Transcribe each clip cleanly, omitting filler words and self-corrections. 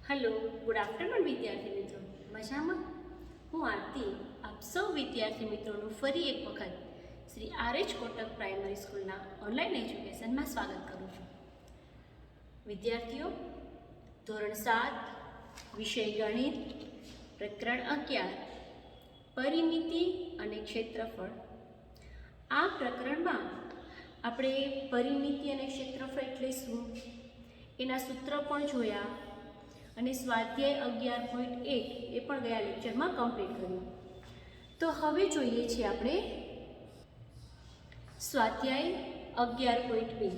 Hello, good afternoon વિદ્યાર્થી મિત્રો. મજામાં? હું આરતી આપ સૌ વિદ્યાર્થી મિત્રોનું ફરી એક વખત શ્રી આર.એચ. કોટક પ્રાઇમરી સ્કૂલના ઓનલાઈન એજ્યુકેશનમાં સ્વાગત કરું છું. વિદ્યાર્થીઓ, ધોરણ 7 વિષય ગણિત પ્રકરણ 11 પરિમિતિ અને ક્ષેત્રફળ. આ પ્રકરણમાં આપણે પરિમિતિ અને ક્ષેત્રફળ એટલે શું એના સૂત્ર પણ જોયા અને સ્વાધ્યાય 11.1 એ પણ ગયા લેક્ચરમાં કમ્પ્લીટ કર્યું. તો હવે જોઈએ છીએ આપણે સ્વાધ્યાય 11.2.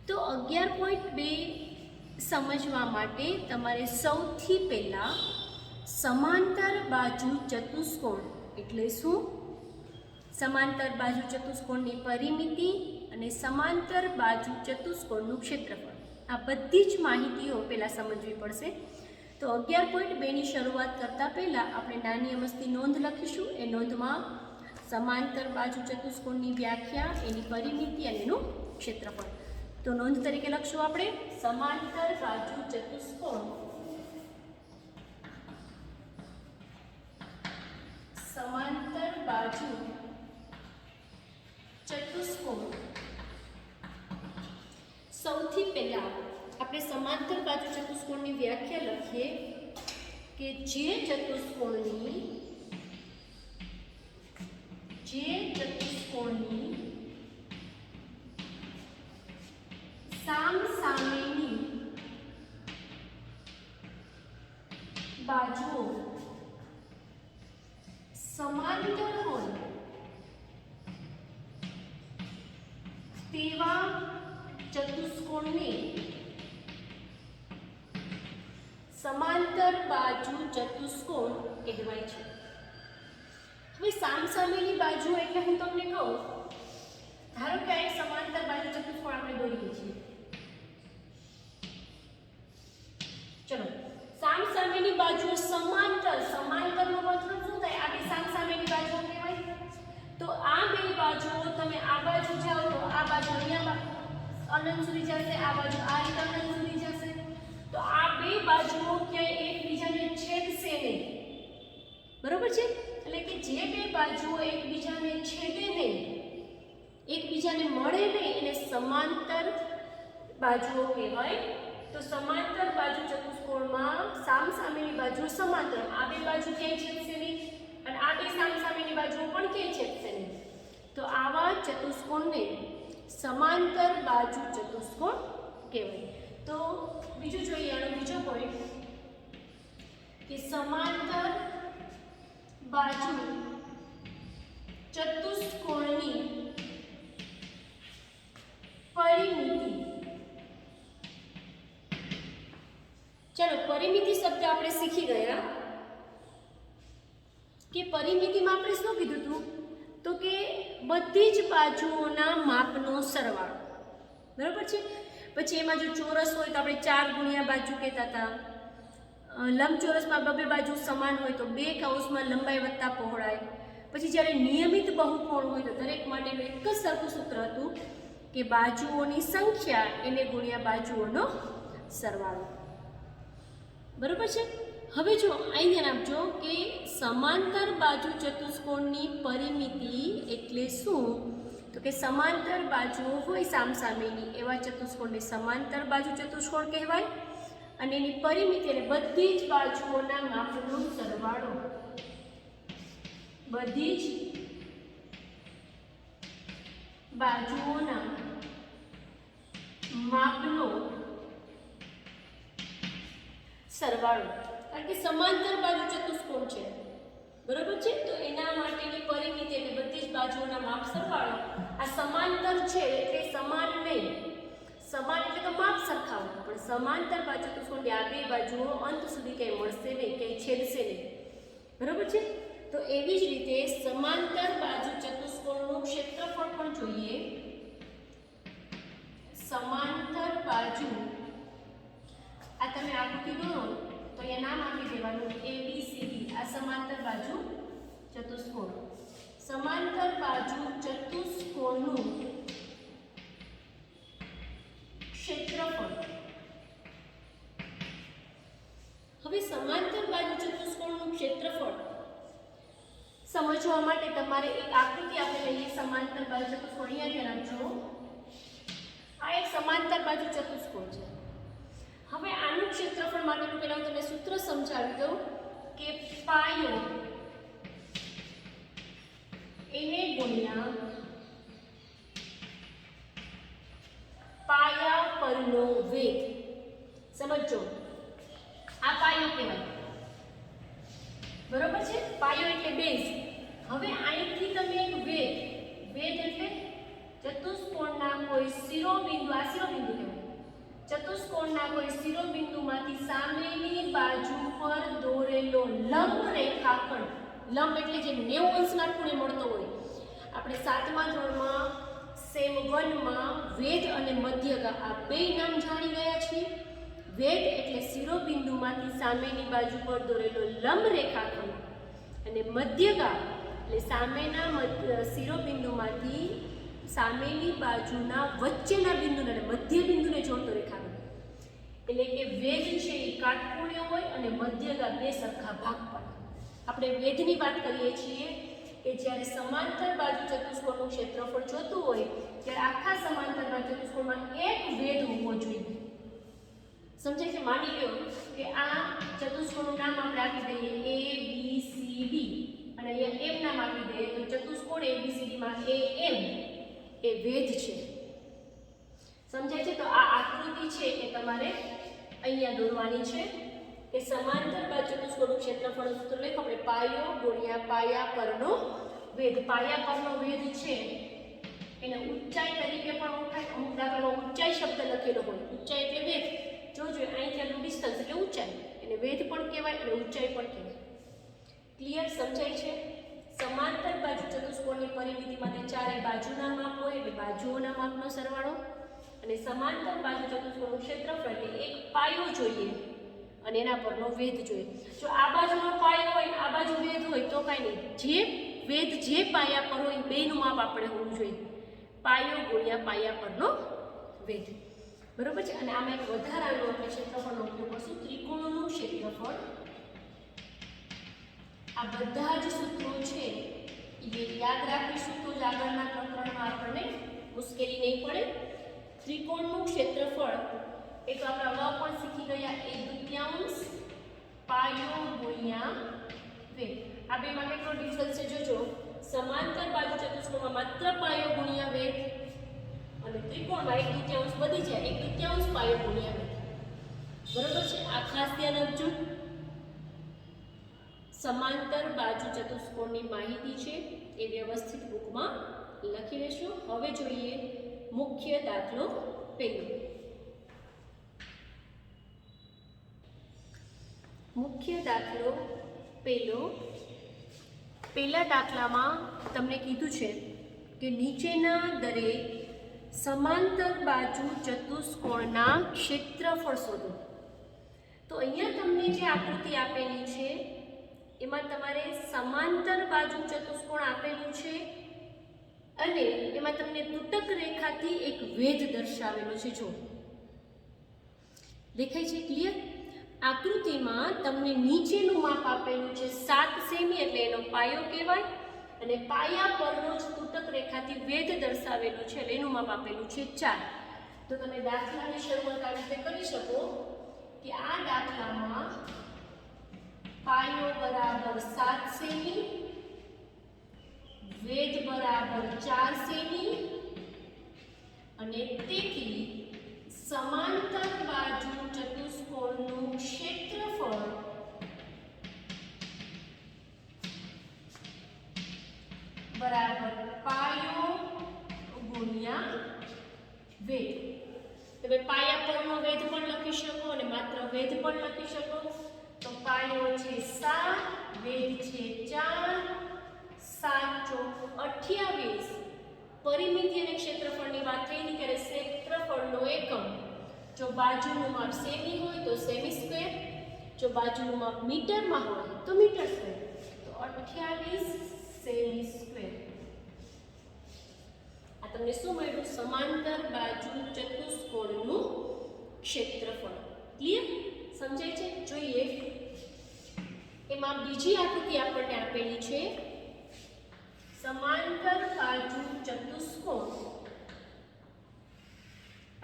તો 11.2 સમજવા માટે તમારે સૌથી પહેલાં સમાંતર બાજુ ચતુષ્કોણ એટલે શું, સમાંતર બાજુ ચતુષ્કોણની પરિમિતિ અને સમાંતર બાજુ ચતુષ્કોણનું ક્ષેત્રફળ, આ બધી જ માહિતીઓ પહેલાં સમજવી પડશે. તો 11.2ની શરૂઆત કરતાં પહેલાં આપણે નાની અમસ્તી નોંધ લખીશું. એ નોંધમાં સમાંતર બાજુ ચતુષ્કોણની વ્યાખ્યા, એની પરિમિતિ અને એનું ક્ષેત્રફળ. તો નોંધ તરીકે લખશું આપણે સમાંતર બાજુ ચતુષ્કોણ, સમાંતર બાજુ ચતુષ્કોણ. સૌથી પહેલાં આપણે સમાંતર બાજુ ચતુષ્કોણની વ્યાખ્યા લખીએ કે જે ચતુષ્કોણની સામસામેની બાજુઓ સમાંતર હોય તેવા ચતુષ્કોણને સમાંતર બાજુ ચતુષ્કોણ કહેવાય છે. હવે સામસામેની બાજુ એટલે હું તમને કહું, ધારો કે આ એક સમાંતર બાજુ ચતુષ્કોણ આપણે દોરીએ છીએ. ચલો, સામસામેની બાજુ સમાંતર, સમાંતરનો મતલબ શું થાય? આ બે સામસામેની બાજુઓ કહેવાય. તો આ બે બાજુઓ તમે આ બાજુ જાઓ તો આ બાજુ અહીંયા અનંત સુધી જશે, આ બાજુ આ રીતે અનંત સુધી જશે. તો આ બે બાજુઓ ક્યાંય એકબીજાને છેદશે નહીં, બરોબર છે? એટલે કે જે બે બાજુઓ એકબીજાને છેદે નહીં, એકબીજાને મળે નહીં, એને સમાંતર બાજુઓ કહેવાય. તો સમાંતર બાજુ ચતુષ્કોણમાં સામસામેની બાજુ સમાંતર, આ બે બાજુ ક્યાંય છેદશે નહીં અને આ બે સામસામેની બાજુઓ પણ ક્યાંય છેદશે નહીં. તો આવા ચતુષ્કોણને સમાંતર બાજુ ચતુષ્કોણ કહેવાય. તો બીજું જોઈએ, આનો બીજો પોઈન્ટ કે સમાંતર બાજુ ચતુષ્કોણની પરિમિતિ. ચાલો, પરિમિતિ શબ્દ આપણે શીખી ગયા કે પરિમિતિમાં આપણે શું કીધું હતું? તો કે બધી જ બાજુઓના માપનો સરવાળો, બરાબર છે? પછી એમાં જો ચોરસ હોય તો આપણે 4 ગુણ્યા બાજુ કહેતા હતા. લંબચોરસમાં બબે બાજુ સમાન હોય તો 2 કૌંસમાં લંબાઈ વત્તા પહોળાઈ. પછી જ્યારે નિયમિત બહુકોણ હોય તો દરેક માટેનું એક જ સરખું સૂત્ર હતું કે બાજુઓની સંખ્યા એને ગુણ્યા બાજુઓનો સરવાળો, બરાબર છે? હવે જો અહીં ધ્યાન આપજો કે સમાંતર બાજુ ચતુષ્કોણની પરિમિતિ એટલે શું? તો કે સમાંતર બાજુઓ હોય સામસામેની એવા ચતુષ્કોણને સમાંતર બાજુ ચતુષ્કોણ કહેવાય. અને એની પરિમિતિ એટલે બધી જ બાજુઓના માપનો સરવાળો, બધી જ બાજુઓના માપનો સરવાળો. કારણ કે સમાંતર બાજુ ચતુષ્કોણ છે, બરોબર છે? તો એના માટેની પરિમિતિ એટલે બધી જ બાજુઓના માપ સરવાળો. આ સમાંતર છે એટલે સમાન નહીં, સમાન એટલે તો માપ સરખા હોય, પણ સમાંતર બાજુ ચતુષ્કોણની આ બે બાજુઓ અંત સુધી કંઈ મળશે નહીં, કંઈ છેદશે નહીં, બરોબર છે? તો એવી જ રીતે સમાંતર બાજુ ચતુષ્કોણનું ક્ષેત્રફળ પણ જોઈએ. સમાંતર બાજુ, આ તમે આકૃતિ દોરો તો અહીંયા નામ આપી દેવાનું ABCD. આ સમાંતર બાજુ ચતુષ્કોણ, સમાંતર બાજુ ચતુષ્કોણનું ક્ષેત્રફળ સમાંતર બાજુ ચતુષ્કોણનું ક્ષેત્રફળ સમજવા માટે તમારે એક આકૃતિ આપણે લઈએ. સમાંતર બાજુ ચતુષ્કોણ અહીંયા ધ્યાન આપજો. આ એક સમાંતર બાજુ ચતુષ્કોણ છે. હવે આનું ક્ષેત્રફળ માટેનું પહેલા હું તમને સૂત્ર સમજાવી દઉં કે પાયો એને ગુણ્યા પાયા પરનો વેગ. સમજો, આ પાયો કહેવાય, બરોબર છે? પાયો એટલે બેઝ. હવે અહીંથી તમે એક વેગ એટલે ચતુષ્કોણના કોઈ શિરોબિંદુ, આ શિરોબિંદુ કહેવાય, ચતુષ્કોણના કોઈ શિરોબિંદુમાંથી સામેની બાજુ પર દોરેલો લંબ રેખાખંડ. લંબ એટલે જે 90 અંશના ખૂણે મળતો હોય. આપણે 7મા ધોરણમાં સેમ 1માં વેધ અને મધ્યગા આ બે નામ જાણી ગયા છીએ. વેધ એટલે શિરોબિંદુમાંથી સામેની બાજુ પર દોરેલો લંબ રેખાખંડ અને મધ્યગા એટલે સામેના શિરોબિંદુમાંથી સામેની બાજુના વચ્ચેના બિંદુને અને મધ્ય બિંદુને જોડતો રેખાખંડ. એટલે કે વેધ છે એ કાટખૂણે હોય અને મધ્યગા બે સરખા ભાગ પડે. આપણે વેધની વાત કરીએ છીએ કે જ્યારે સમાંતર બાજુ ચતુષ્કોણનું ક્ષેત્રફળ જોતું હોય ત્યારે આખા સમાંતર બાજુ ચતુષ્કોણમાં એક વેધ હોવો જોઈએ. સમજાય છે? માની લો કે આ ચતુષ્કોણનું નામ આપણે આપી દઈએ A B C D અને અહીંયા M નામ આપી દઈએ તો ચતુષ્કોણ ABCD માં AM એ વેધ છે. સમજાય છે? તો આ આકૃતિ છે એ તમારે અહીંયા દોરવાની છે કે સમાંતર બાજુ ચતુષ્કોણનું ક્ષેત્રફળનું સૂત્ર લખો આપણે પાયો ગુણ્યા પાયા પરનો વેધ. પાયા પરનો વેધ છે એને ઊંચાઈ તરીકે પણ ઓળખાય. અમુક દાખલામાં ઊંચાઈ શબ્દ લખેલો હોય. ઊંચાઈ એટલે વેધ. જોજો અહીંથી આટલું ડિસ્ટન્સ એટલે ઊંચાઈ, એને વેધ પણ કહેવાય અને ઊંચાઈ પણ કહેવાય. ક્લિયર? સમજાય છે? સમાંતર બાજુ ચતુષ્કોણની પરિમિતિમાં તે ચારે બાજુના માપ હોય એટલે બાજુઓના માપનો સરવાળો અને સમાંતર બાજુ ચતુષ્કોણનું ક્ષેત્રફળ એટલે એક પાયો જોઈએ અને એના પરનો વેધ જોઈએ. જો આ બાજુનો પાયો હોય આ બાજુ વેધ હોય તો કાંઈ નહીં, જે વેધ જે પાયા પર હોય બેનું માપ આપણે હોવું જોઈએ. પાયો ગુણ્યા પાયા પરનો વેધ. બરોબર છે? અને આમાં એક વધારાનું આપણે ક્ષેત્રફળનો ઉપયોગ કરશું, ત્રિકોણનું ક્ષેત્રફળ. આ બધા જ સૂત્રો છે એ યાદ રાખીશું તો જ આગળના પ્રકરણમાં આપણને મુશ્કેલી નહીં પડે. ત્રિકોણનું ક્ષેત્રફળ એ તો આપણે અગાઉ પણ શીખી ગયા, 1/2 પાયો ગુણ્યા વેધ. આ બેમાં કેટલો ડિફરન્સ છે જોજો. સમાંતર બાજુ ચતુષ્કોણમાં માત્ર પાયો ગુણ્યા વેધ અને ત્રિકોણમાં 1/2 વધી જાય, 1/2 પાયો ગુણ્યા વેધ. બરોબર છે? આ ખાસ ધ્યાન આપજો. સમાંતર બાજુ ચતુષ્કોણની માહિતી છે એ વ્યવસ્થિત બુકમાં લખી લેશું. હવે જોઈએ મુખ્ય દાખલો પહેલો. મુખ્ય દાખલો પહેલો. પહેલા દાખલામાં તમને કીધું છે કે નીચેના દરેક સમાંતર બાજુ ચતુષ્કોણના ક્ષેત્રફળ શોધો. તો અહીંયા તમને જે આકૃતિ આપેલી છે એમાં તમારે સમાંતર બાજુ ચતુષ્કોણ આપેલું છે અને એમાં તમને તૂટક રેખાથી એક વેધ દર્શાવેલો છે. જો દેખાય છે? ક્લિયર? આકૃતિમાં તમને નીચેનું માપ આપેલું છે 7 સેમી એટલે એનો પાયો કહેવાય અને પાયા પરનો જ તૂટક રેખાથી વેધ દર્શાવેલો છે એટલે એનું માપ આપેલું છે 4. તો તમે દાખલાની શરૂઆત આવી રીતે કરી શકો કે આ દાખલામાં પાયો બરાબર 7 સેમી, વેધ બરાબર 4 સેમી અને તેથી સમાંતર બાજુ ચતુષ્કોણનું ક્ષેત્રફળ બરાબર પાયો ગુણ્યા વેધ. તમે પાયા પરનો વેધ પણ લખી શકો અને માત્ર વેધ પણ લખી શકો. તો પાયો છે 7, વેધ છે 4, 7 × 28. પરિમિતિ અને ક્ષેત્રફળની વાત થઈ ની ત્યારે ક્ષેત્રફળનો એકમ જો બાજુનું માપ સેમી હોય તો સેમી સ્ક્વેર, જો બાજુનું માપ મીટરમાં હોય તો મીટર સ્ક્વેર. તો 28 સેમી સ્ક્વેર. આ તમને શું મળ્યું? સમાંતર બાજુ ચતુષ્કોણનું ક્ષેત્રફળ. ક્લિયર? સમજાય છે? જોઈએ એમાં બીજી આકૃતિ આપણને આપેલી છે સમાંતર બાજુ ચતુષ્કોણ.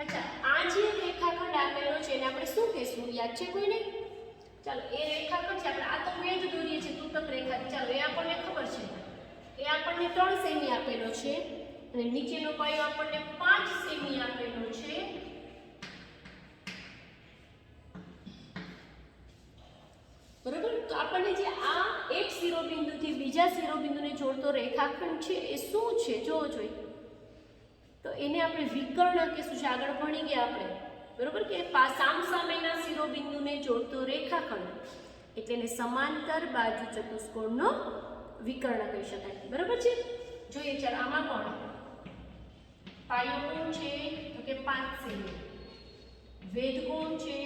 અચ્છા, આ જે રેખાખંડ આપેલો છે એને આપણે શું કહેશું? યાદ છે કોઈને? ચાલો, એ રેખાખંડ છે આપણે આ તો વેધ દોરીએ છીએ તૂટક રેખા. ચાલો, એ આપણને ખબર છે. એ આપણને 3 સેમી આપેલો છે અને નીચેનો પાયો આપણને 5 સેમી આપેલો છે. બરોબર. તો આપણને જે આ એક શિરોબિંદુથી બીજા શિરોબિંદુને જોડતો રેખાખંડ છે એ શું છે જોવો જોઈએ. તો એને આપણે વિકર્ણ કહીશું. છે આગળ ભણી ગયા આપણે, બરોબર, કે સામસામેના શિરોબિંદુને જોડતો રેખાખંડ એટલે એને સમાંતર બાજુ ચતુષ્કોણનો વિકર્ણ કહી શકાય. બરોબર છે. જોઈએ ચાલો, આમાં કોણ પાયો કોણ છે? તો કે 5 સેમી. વેધ કોણ છે?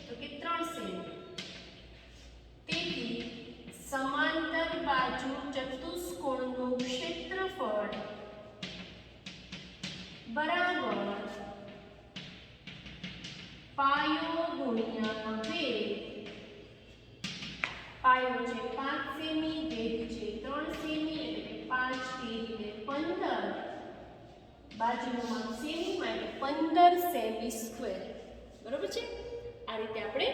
તો કે 3 સેમી. તેથી સમાંતર બાજુ ચતુષ્કોણનું ક્ષેત્રફળ બરાબર પાયો ગુણ્યા વેધ. પાયો છે 5 સેમી, વેધ છે 3 સેમી, એટલે 5 તેરી 15. બાજુનું માપ સેમીમાં એટલે 15 સેમી સ્ક્વેર. બરોબર છે. આ રીતે આપણે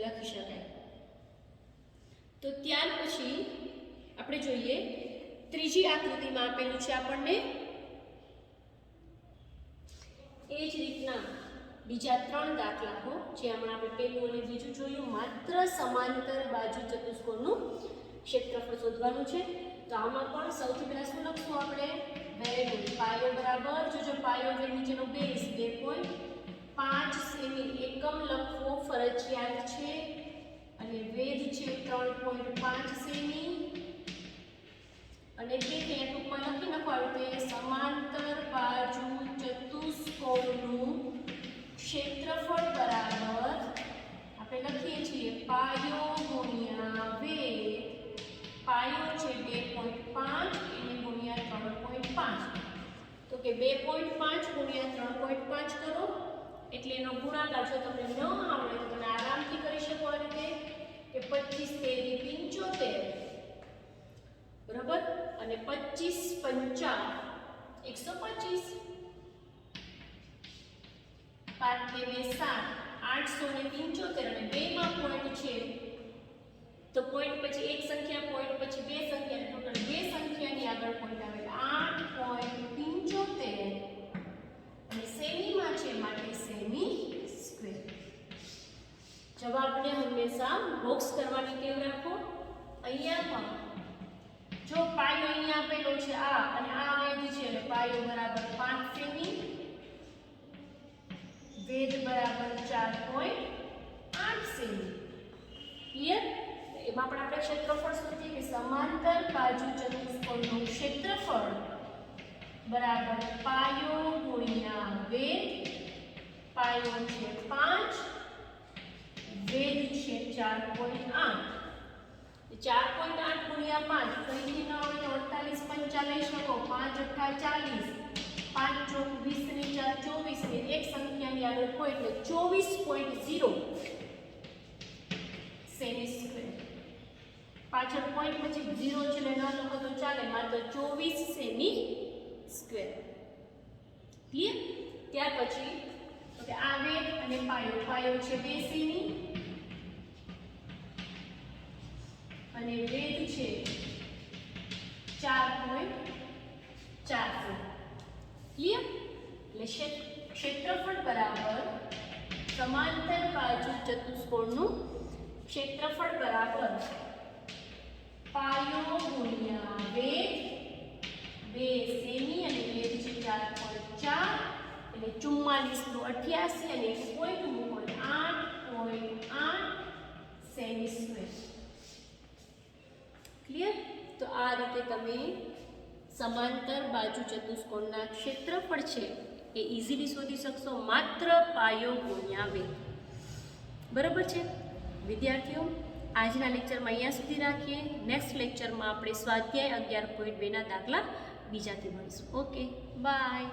લખી શકાય. તો ત્યાર પછી આપણે જોઈએ ત્રીજી આકૃતિમાં આપેલું છે આપણને એ જ રીતના બીજા 3 દાખલાઓ, જે હમણાં આપણે પહેલું અને બીજું જોયું. માત્ર સમાંતર બાજુ ચતુષ્કોણનું ક્ષેત્રફળ શોધવાનું છે. તો આમાં પણ સૌથી પહેલા શું લખશું આપણે? Very good. પાયો બરાબર, જો પાયો એટલે નીચેનો બેઝ 2.5 સેમી એકમ લખવો ફરજિયાત છે અને વેધ છે 3.5 સેમી. અને તેથી ટૂંકમાં લખી નાખવાનું કે સમાંતર બાજુ ચતુષ્કોણનું ક્ષેત્રફળ બરાબર આપણે લખીએ છીએ પાયો ગુણ્યા વેધ. પાયો છે 2.5 એને ગુણ્યા 3.5. તો કે 2.5 ગુણ્યા 3.5 કરો એટલે એનો ગુણાકાર જો તમને ન આવડે તો તમે આરામથી કરી શકો આ રીતે કે 25 તેરી 75. બરાબર. અને 25 પંચા 125. 5 ને 2 7, 875. અને 2 માં પોઈન્ટ છે તો પોઈન્ટ પછી એક સંખ્યા, પોઈન્ટ પછી બે સંખ્યા, ટોટલ બે સંખ્યાની આગળ પોઈન્ટ આવે 8.75. અને સેમીમાં છે માટે સેમી સ્ક્વેર. જવાબને હંમેશા બોક્સ કરવાની ટેવ રાખો. અહીંયા પણ જો પાયો અહીંયા આપેલો છે આ અને આ વેધ છે એટલે પાયો બરાબર 5 સેમી, વેધ બરાબર 4.8 સેમી. ક્લિયર? એમાં પણ આપણે ક્ષેત્રફળ શોધીએ કે સમાંતર બાજુ ચતુષ્કોણનું ક્ષેત્રફળ બરાબર પાયો ગુણ્યા વેધ. પાયો છે 5, વેધ છે 4.8. 4.8 ગુણ્યા 5 કઈથી ન આવે તો 48 પંચા લઈ શકો. 5 અઠ્ઠા 40, 5 ચોક 20 ની 4 24 ને એક સંખ્યાની આગળ પોઈન્ટ એટલે 24.0 સેમી સ્ક્વેર. પાછળ પોઈન્ટ પછી 0 છે એટલે ન લખો તો ચાલે, માત્ર 24 સેમી સ્ક્વેર. ક્લિયર? ત્યાર પછી ઓકે આ વેધ અને પાયો. પાયો છે 2 સેમી અને વેધ છે 4.4. ક્લિયર? એટલે ક્ષેત્રફળ બરાબર સમાંતર બાજુ ચતુષ્કોણનું ક્ષેત્રફળ બરાબર પાયો ગુણ્યા વેધ. 2 સેમી અને વેધ છે 4.4 એટલે 44 નું 88 અને એક પોઈન્ટ મૂકો 8.8 સેમી સ્ક્વેર. ક્લિયર? તો આ રીતે તમે સમાંતર બાજુ ચતુષ્કોણના ક્ષેત્રફળ છે એ ઇઝીલી શોધી શકશો માત્ર પાયો ગુણ્યા વેધ. બરાબર છે વિદ્યાર્થીઓ? આજના લેક્ચરમાં અહીંયા સુધી રાખીએ. નેક્સ્ટ લેક્ચરમાં આપણે સ્વાધ્યાય 11.2 ના દાખલા બીજાથી મળીશું. Okay, by.